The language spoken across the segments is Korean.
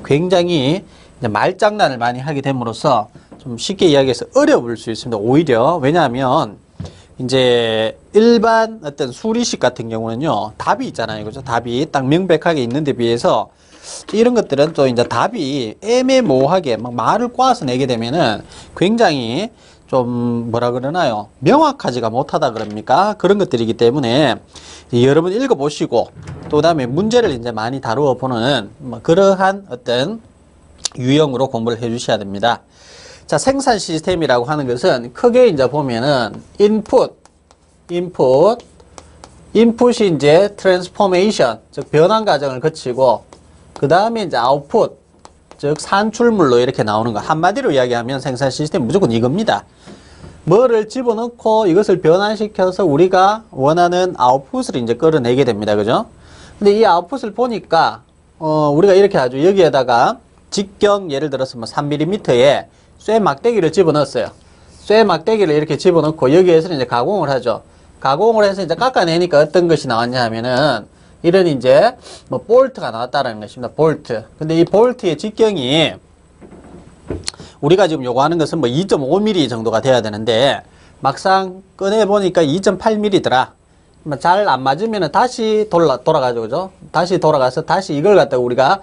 굉장히 이제 말장난을 많이 하게 됨으로써 좀 쉽게 이야기해서 어려울 수 있습니다. 오히려 왜냐하면 이제 일반 어떤 수리식 같은 경우는요, 답이 있잖아요. 그죠? 답이 딱 명백하게 있는데 비해서 이런 것들은 또 이제 답이 애매모호하게 막 말을 꼬아서 내게 되면은 굉장히 좀 뭐라 그러나요? 명확하지가 못하다 그럽니까? 그런 것들이기 때문에 여러분 읽어보시고 또 그다음에 문제를 이제 많이 다루어 보는 뭐 그러한 어떤 유형으로 공부를 해 주셔야 됩니다. 자, 생산 시스템이라고 하는 것은 크게 이제 보면은 인풋이 이제 트랜스포메이션, 즉 변환 과정을 거치고 그 다음에 이제 아웃풋, 즉 산출물로 이렇게 나오는 거. 한마디로 이야기하면 생산 시스템 무조건 이겁니다. 뭐를 집어넣고 이것을 변환시켜서 우리가 원하는 아웃풋을 이제 끌어내게 됩니다. 그죠? 근데 이 아웃풋을 보니까 우리가 이렇게 하죠. 여기에다가 직경 예를 들어서 뭐 3mm에 쇠 막대기를 집어넣었어요. 쇠 막대기를 이렇게 집어넣고 여기에서 이제 가공을 하죠. 가공을 해서 이제 깎아내니까 어떤 것이 나왔냐 하면은 이런 이제 뭐 볼트가 나왔다라는 것입니다. 볼트. 근데 이 볼트의 직경이 우리가 지금 요구하는 것은 뭐 2.5mm 정도가 돼야 되는데 막상 꺼내 보니까 2.8mm더라. 잘 안 맞으면은 다시 돌아가죠. 그죠? 다시 돌아가서 다시 이걸 갖다가 우리가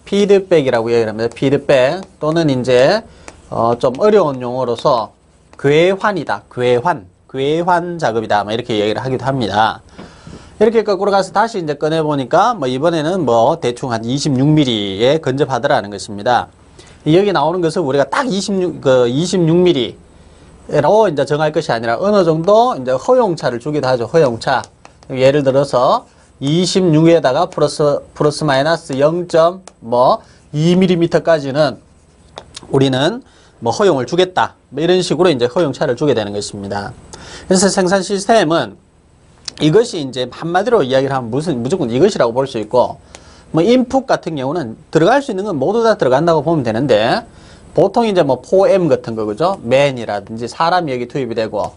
피드백이라고 얘기를 합니다. 피드백 또는 이제 좀 어려운 용어로서 궤환이다. 궤환 작업이다. 뭐 이렇게 얘기를 하기도 합니다. 이렇게 거꾸로 가서 다시 이제 꺼내 보니까 뭐 이번에는 뭐 대충 한 26mm에 근접하더라는 것입니다. 여기 나오는 것은 우리가 딱 26mm로 이제 정할 것이 아니라 어느 정도 이제 허용차를 주기도 하죠. 허용차. 예를 들어서 26에다가 플러스 마이너스 0.2mm까지는 우리는 뭐 허용을 주겠다. 뭐 이런 식으로 이제 허용차를 주게 되는 것입니다. 그래서 생산 시스템은 이것이 이제 한마디로 이야기를 하면 무조건 이것이라고 볼 수 있고, 뭐 인풋 같은 경우는 들어갈 수 있는 건 모두 다 들어간다고 보면 되는데, 보통 이제 뭐 4M 같은 거, 그죠? man이라든지 사람이 여기 투입이 되고,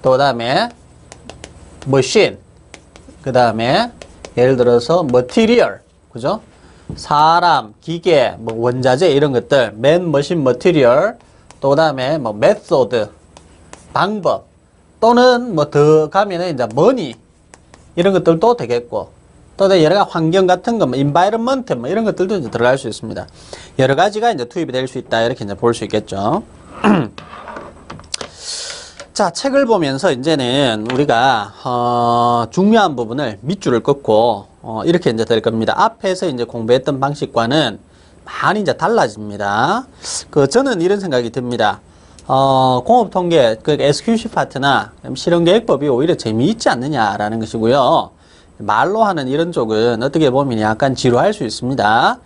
또 그 다음에 machine, 그 다음에 예를 들어서 material, 그죠? 사람, 기계, 뭐 원자재 이런 것들, man, machine, material, 또 그 다음에 뭐 method, 방법, 또는 뭐 더 가면은 이제 money 이런 것들도 되겠고, 또 여러 가지 환경 같은 거, 뭐 environment 뭐 이런 것들도 이제 들어갈 수 있습니다. 여러 가지가 이제 투입이 될 수 있다 이렇게 이제 볼 수 있겠죠. 자, 책을 보면서 이제는 우리가 중요한 부분을 밑줄을 긋고 이렇게 이제 될 겁니다. 앞에서 이제 공부했던 방식과는 많이 이제 달라집니다. 저는 이런 생각이 듭니다. 공업통계, SQC 파트나 실험계획법이 오히려 재미있지 않느냐라는 것이고요. 말로 하는 이런 쪽은 어떻게 보면 약간 지루할 수 있습니다.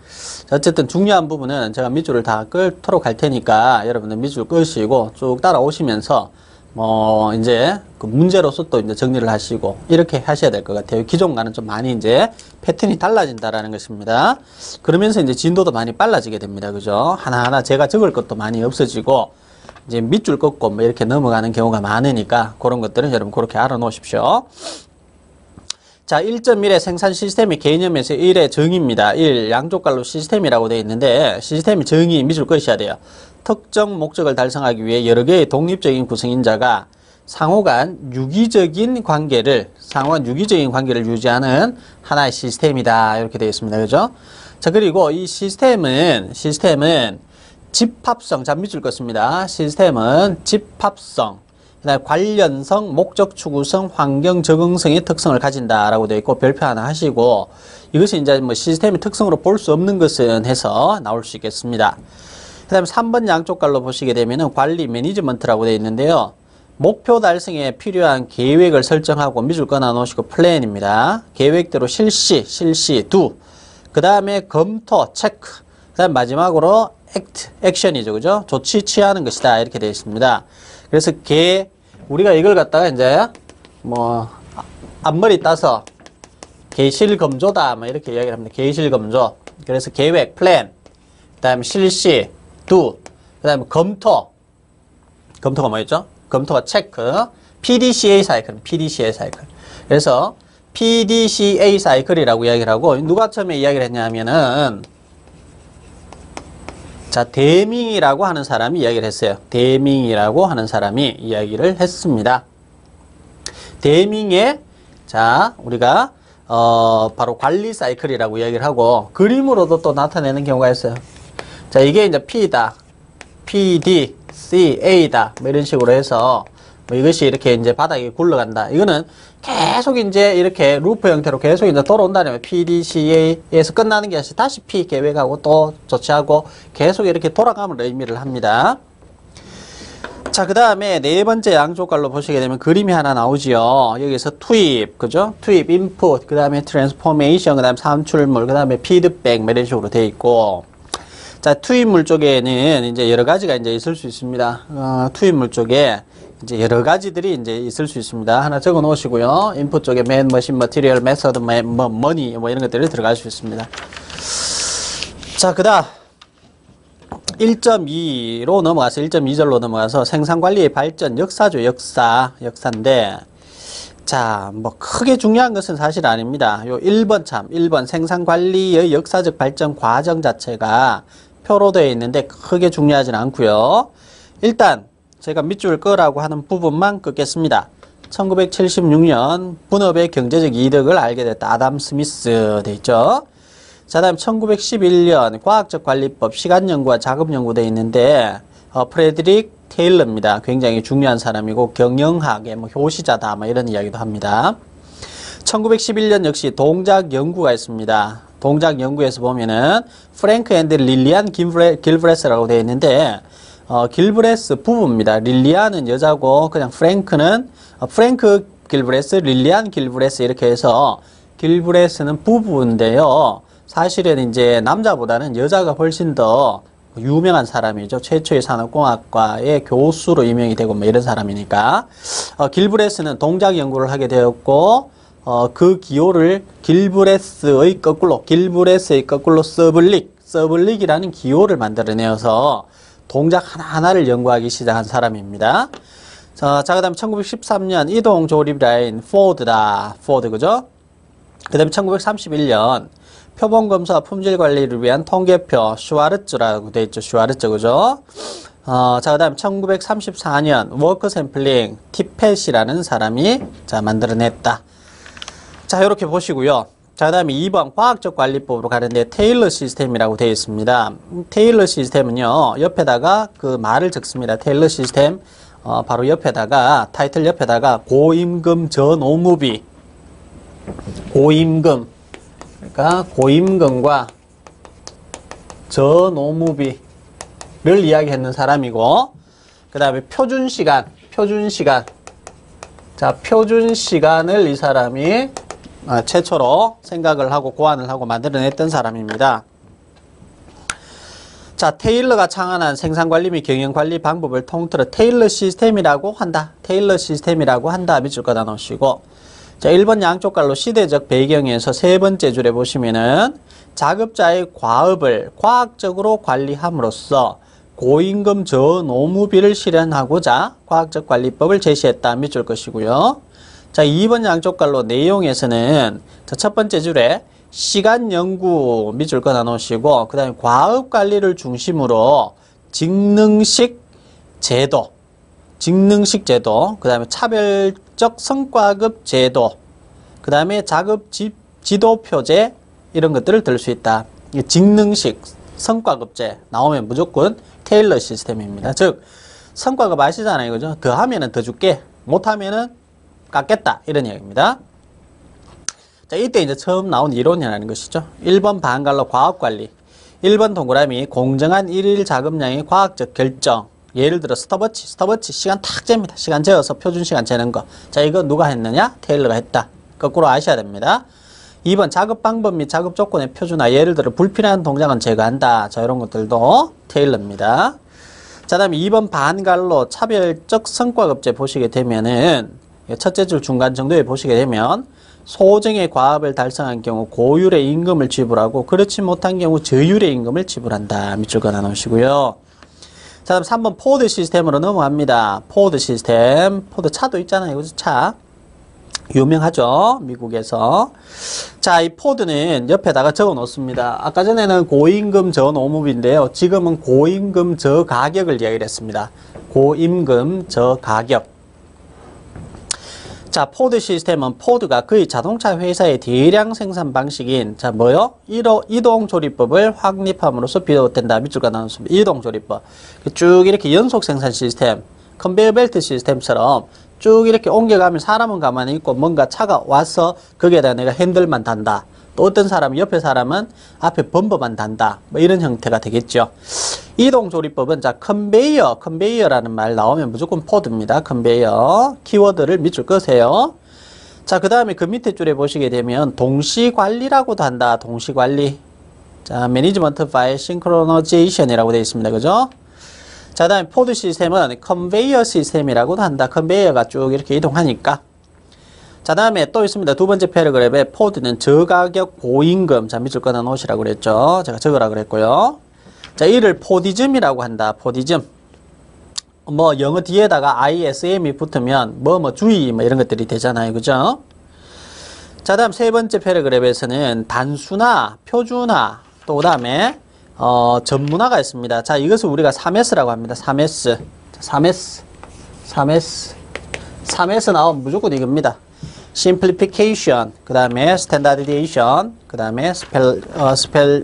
어쨌든 중요한 부분은 제가 밑줄을 다 끄도록 할 테니까 여러분들 밑줄 끄시고 쭉 따라오시면서 이제 그 문제로서 또 이제 정리를 하시고 이렇게 하셔야 될 것 같아요. 기존과는 좀 많이 이제 패턴이 달라진다라는 것입니다. 그러면서 이제 진도도 많이 빨라지게 됩니다. 그죠? 하나하나 제가 적을 것도 많이 없어지고 이제 밑줄 긋고 뭐 이렇게 넘어가는 경우가 많으니까 그런 것들은 여러분 그렇게 알아 놓으십시오. 자, 1.1의 생산 시스템의 개념에서 1의 정의입니다. 1, 양쪽 갈로 시스템이라고 되어 있는데 시스템의 정의 밑줄 그으셔야 돼요. 특정 목적을 달성하기 위해 여러 개의 독립적인 구성인자가 상호간 유기적인 관계를 유지하는 하나의 시스템이다. 이렇게 되어 있습니다. 그죠? 자, 그리고 이 시스템은 집합성, 자, 밑줄 긋습니다. 시스템은 집합성, 그다음에 관련성, 목적 추구성, 환경 적응성의 특성을 가진다라고 되어 있고 별표 하나 하시고 이것이 이제 뭐 시스템의 특성으로 볼 수 없는 것은 해서 나올 수 있겠습니다. 그다음에 3번 양쪽 갈로 보시게 되면은 관리 매니지먼트라고 되어 있는데요. 목표 달성에 필요한 계획을 설정하고 밑줄 끊어 놓으시고 플랜입니다. 계획대로 실시, do. 그다음에 검토, 체크. 그다음 마지막으로 액션이죠. 그죠? 조치 취하는 것이다. 이렇게 되어 있습니다. 그래서 우리가 이걸 갖다가 이제 뭐 앞머리 따서 계실검조다. 뭐 이렇게 이야기를 합니다. 계실검조. 그래서 계획, 플랜. 그다음에 실시, do. 그다음에 검토가 뭐였죠? 검토가 체크. PDCA 사이클. 그래서 PDCA 사이클이라고 이야기를 하고, 누가 처음에 이야기를 했냐면은, 자, 데밍이라고 하는 사람이 이야기를 했어요. 데밍이라고 하는 사람이 이야기를 했습니다. 데밍의, 자, 우리가, 바로 관리 사이클이라고 이야기를 하고, 그림으로도 또 나타내는 경우가 있어요. 자, 이게 이제 P다. PD, CA다. 뭐 이런 식으로 해서, 뭐 이것이 이렇게 이제 바닥에 굴러간다. 이거는 계속 이제 이렇게 루프 형태로 계속 이제 돌아온다면 PDCA에서 끝나는 게 아니라 다시 P 계획하고 또 조치하고 계속 이렇게 돌아감을 의미를 합니다. 자, 그 다음에 네 번째 양쪽갈로 보시게 되면 그림이 하나 나오지요. 여기서 투입, 그죠? 투입, 인풋, 그 다음에 트랜스포메이션, 그 다음에 산출물, 그 다음에 피드백, 뭐 이런 식으로 되어 있고. 자, 투입물 쪽에는 이제 여러 가지가 이제 있을 수 있습니다. 투입물 쪽에 이제 여러 가지들이 이제 있을 수 있습니다. 하나 적어 놓으시고요. 인풋 쪽에 맨, 머신, 머티리얼, 메서드, 머니, 뭐 이런 것들이 들어갈 수 있습니다. 자, 그 다음 1.2로 넘어가서 1.2절로 넘어가서 생산관리의 발전 역사죠. 역사인데, 자, 뭐 크게 중요한 것은 사실 아닙니다. 요 1번 생산관리의 역사적 발전 과정 자체가 표로 되어 있는데 크게 중요하진 않고요. 일단 제가 밑줄 끄라고 하는 부분만 끄겠습니다. 1976년 분업의 경제적 이득을 알게 됐다. 아담 스미스 돼 있죠. 자, 다음 1911년 과학적 관리법 시간연구와 작업연구 돼 있는데 프레드릭 테일러입니다. 굉장히 중요한 사람이고 경영학의 뭐 효시자다 뭐 이런 이야기도 합니다. 1911년 역시 동작 연구가 있습니다. 동작 연구에서 보면은 프랭크 앤드 릴리안 길브레스라고 되어 있는데 길브레스 부부입니다. 릴리안은 여자고 그냥 프랭크는 프랭크 길브레스, 릴리안 길브레스 이렇게 해서 길브레스는 부부인데요. 사실은 이제 남자보다는 여자가 훨씬 더 유명한 사람이죠. 최초의 산업공학과의 교수로 임명이 되고 뭐 이런 사람이니까. 길브레스는 동작 연구를 하게 되었고 그 기호를 길브레스의 거꾸로 서블릭이라는 기호를 만들어내어서 동작 하나하나를 연구하기 시작한 사람입니다. 자, 그 다음에 1913년 이동 조립 라인 포드다. 포드, 그죠? 그 다음에 1931년 표본 검사 품질 관리를 위한 통계표 슈와르츠라고 되어 있죠. 슈와르츠, 그죠? 자, 그 다음 1934년 워크 샘플링 티펫이라는 사람이 자 만들어냈다. 자, 이렇게 보시고요. 자, 그 다음에 2번 과학적 관리법으로 가는데 테일러 시스템이라고 되어 있습니다. 테일러 시스템은요, 옆에다가 그 말을 적습니다. 테일러 시스템, 바로 옆에다가, 타이틀 옆에다가 고임금 저노무비, 고임금, 그러니까 고임금과 저노무비를 이야기했는 사람이고, 그 다음에 표준시간. 자, 표준시간을 이 사람이 최초로 생각을 하고 고안을 하고 만들어냈던 사람입니다. 자, 테일러가 창안한 생산관리 및 경영관리 방법을 통틀어 테일러 시스템이라고 한다. 테일러 시스템이라고 한다. 밑줄 걷어 놓으시고, 자, 1번 양쪽 갈로 시대적 배경에서 세 번째 줄에 보시면은 작업자의 과업을 과학적으로 관리함으로써 고임금 저노무비를 실현하고자 과학적 관리법을 제시했다. 밑줄 것이고요. 자, 2번 양쪽 갈로 내용에서는 자, 첫 번째 줄에 시간 연구 밑줄 끊어 놓으시고, 그 다음에 과업 관리를 중심으로 직능식 제도, 그 다음에 차별적 성과급 제도, 그 다음에 작업 지도 표제 이런 것들을 들 수 있다. 직능식 성과급제 나오면 무조건 테일러 시스템입니다. 즉 성과급 아시잖아요, 그죠? 더 하면은 더 줄게, 못하면은 깎겠다 이런 이야기입니다. 자, 이때 이제 처음 나온 이론이라는 것이죠. 1번 반갈로 과업관리, 1번 동그라미 공정한 일일 작업량의 과학적 결정. 예를 들어 스톱워치 시간 탁 잽니다. 시간 재어서 표준시간 재는 거. 자, 이거 누가 했느냐? 테일러가 했다. 거꾸로 아셔야 됩니다. 2번 작업 방법 및 작업 조건의 표준화. 예를 들어 불필요한 동작은 제거한다. 자, 이런 것들도 테일러입니다. 자, 다음에 2번 반갈로 차별적 성과급제 보시게 되면은 첫째 줄 중간 정도에 보시게 되면 소정의 과업을 달성한 경우 고율의 임금을 지불하고 그렇지 못한 경우 저율의 임금을 지불한다. 밑줄 그어 놓으시고요. 자, 다음 3번 포드 시스템으로 넘어갑니다. 포드 시스템. 포드 차도 있잖아요. 그죠? 차. 유명하죠. 미국에서. 자, 이 포드는 옆에다가 적어 놓습니다. 아까 전에는 고임금 저노무비인데요. 지금은 고임금 저가격을 이야기를 했습니다. 고임금 저가격. 자, 포드 시스템은 포드가 거의 자동차 회사의 대량 생산 방식인, 자, 뭐요? 이동조리법을 확립함으로써 비롯된다. 밑줄과 나눴습니다. 이동조리법. 쭉 이렇게 연속 생산 시스템, 컨베이어 벨트 시스템처럼 쭉 이렇게 옮겨가면 사람은 가만히 있고 뭔가 차가 와서 거기에다가 내가 핸들만 단다. 또 어떤 사람은 옆에 사람은 앞에 범버만 단다. 뭐 이런 형태가 되겠죠. 이동조리법은 자 컨베이어라는 말 나오면 무조건 포드입니다. 컨베이어 키워드를 밑줄 끄세요. 자, 그 다음에 그 밑에 줄에 보시게 되면 동시관리라고도 한다. 동시관리. 자, 매니지먼트 바이 싱크로너제이션이라고 되어 있습니다. 그죠? 자, 다음에 포드 시스템은 컨베이어 시스템이라고도 한다. 컨베이어가 쭉 이렇게 이동하니까. 자, 다음에 또 있습니다. 두 번째 패러그래프에 포드는 저가격 고임금. 자, 밑줄 끊어 놓으시라고 그랬죠. 제가 적으라 그랬고요. 자, 이를 포디즘이라고 한다. 포디즘. 뭐 영어 뒤에다가 ISM이 붙으면 주의 뭐 이런 것들이 되잖아요. 그죠? 자, 다음 세 번째 패러그래프에서는 단순화, 표준화, 또 그다음에 전문화가 있습니다. 자, 이것을 우리가 3S라고 합니다. 3S. 3S 나오면 무조건 이겁니다. Simplification, 그 다음에 Standardization, 그 다음에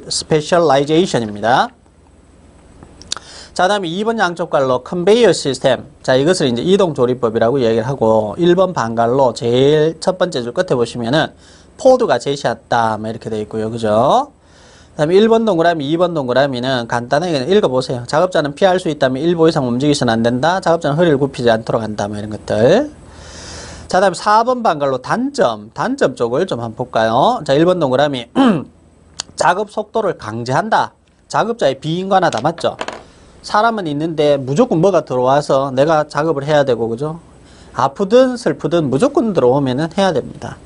Specialization입니다. 자, 다음에 2번 양쪽 갈로 컨베이어 시스템. 자, 이것을 이제 이동조리법이라고 얘기를 하고, 1번 반갈로 제일 첫 번째 줄 끝에 보시면은 포드가 제시했다. 뭐 이렇게 되어 있고요. 그죠? 그 다음에 1번 동그라미, 2번 동그라미는 간단하게 그냥 읽어보세요. 작업자는 피할 수 있다면 1보 이상 움직이서는 안 된다. 작업자는 허리를 굽히지 않도록 한다. 뭐 이런 것들. 자, 다음에 4번 반갈로 단점 쪽을 좀 한번 볼까요? 자, 1번 동그라미. 작업 속도를 강제한다. 작업자의 비인간하다. 맞죠? 사람은 있는데 무조건 뭐가 들어와서 내가 작업을 해야 되고, 그죠? 아프든 슬프든 무조건 들어오면은 해야 됩니다.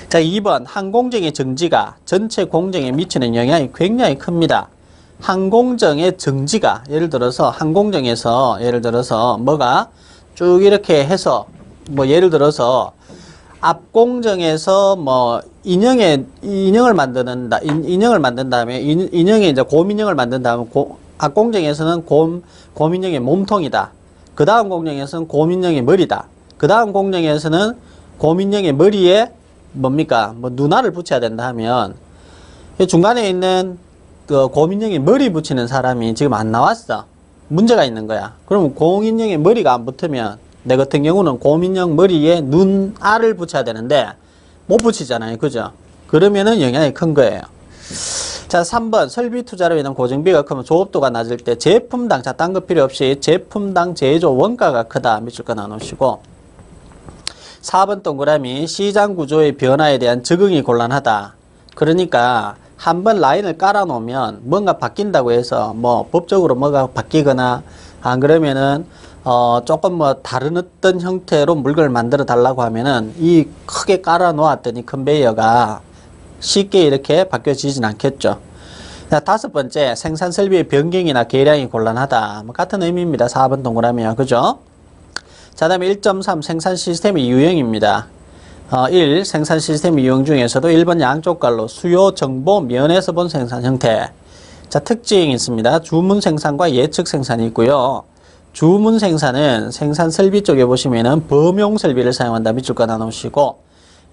자, 2번 항공정의 정지가 전체 공정에 미치는 영향이 굉장히 큽니다. 항공정의 정지가 예를 들어서 항공정에서 예를 들어서 뭐가 쭉 이렇게 해서 뭐 예를 들어서 앞공정에서 뭐 인형을 만드는 다음에 인형의 이제 곰인형을 만든 다음에 앞공정에서는 곰인형의 몸통이다. 그 다음 공정에서는 곰인형의 머리다. 그 다음 공정에서는 곰인형의 머리에 뭡니까? 뭐 눈알을 붙여야 된다 하면 중간에 있는 그 곰인형의 머리 붙이는 사람이 지금 안 나왔어. 문제가 있는 거야. 그러면 곰인형의 머리가 안 붙으면 내 같은 경우는 곰인형 머리에 눈알을 붙여야 되는데 못 붙이잖아요. 그죠? 그러면은 영향이 큰 거예요. 자, 3번 설비 투자로 인한 고정비가 크면 조업도가 낮을 때 제품당, 자, 딴 거 필요 없이 제품당 제조 원가가 크다. 밑줄 거 나누시고 4번 동그라미 시장 구조의 변화에 대한 적응이 곤란하다. 그러니까 한번 라인을 깔아 놓으면 뭔가 바뀐다고 해서 뭐 법적으로 뭐가 바뀌거나 안 그러면은 조금 뭐 다른 어떤 형태로 물건을 만들어 달라고 하면은 이 크게 깔아 놓았더니 컨베이어가 쉽게 이렇게 바뀌어지진 않겠죠. 자, 5번째 생산 설비의 변경이나 계량이 곤란하다. 뭐 같은 의미입니다. 4번 동그라미야. 그죠? 자, 다음에 1.3 생산 시스템의 유형입니다. 1. 생산 시스템 유형 중에서도 1번 양쪽 갈로 수요 정보 면에서 본 생산 형태. 자, 특징이 있습니다. 주문 생산과 예측 생산이 있고요. 주문 생산은 생산 설비 쪽에 보시면은 범용 설비를 사용한다. 밑줄 거 나누시고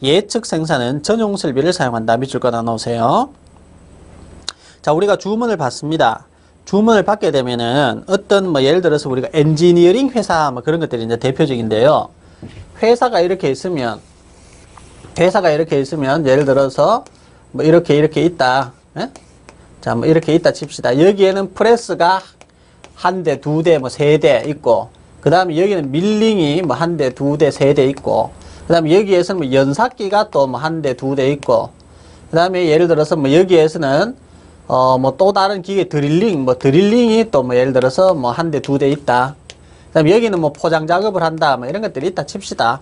예측 생산은 전용 설비를 사용한다. 밑줄 거 나누세요. 자, 우리가 주문을 받습니다. 주문을 받게 되면은 어떤 뭐 예를 들어서 우리가 엔지니어링 회사 뭐 그런 것들이 이제 대표적인데요. 회사가 이렇게 있으면 예를 들어서 뭐 이렇게 있다. 예? 자, 뭐 이렇게 있다 칩시다. 여기에는 프레스가 한 대, 두 대, 뭐 세 대 있고, 그 다음에 여기는 밀링이 뭐 한 대, 두 대, 세 대 있고, 그 다음에 여기에서는 뭐 연삭기가 또 뭐 한 대, 두 대 있고, 그 다음에 예를 들어서 뭐 여기에서는 뭐 또 다른 기계 드릴링이 또 뭐 예를 들어서 뭐 한 대, 두 대 있다. 그 다음에 여기는 뭐 포장 작업을 한다. 뭐 이런 것들이 있다 칩시다.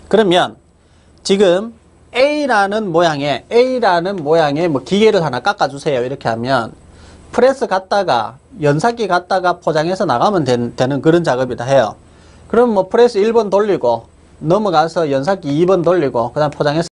그러면 지금 A라는 모양의 뭐 기계를 하나 깎아주세요. 이렇게 하면 프레스 갖다가 연삭기 갖다가 포장해서 나가면 되는 그런 작업이다 해요. 그럼 뭐 프레스 1번 돌리고 넘어가서 연삭기 2번 돌리고, 그 다음 포장해서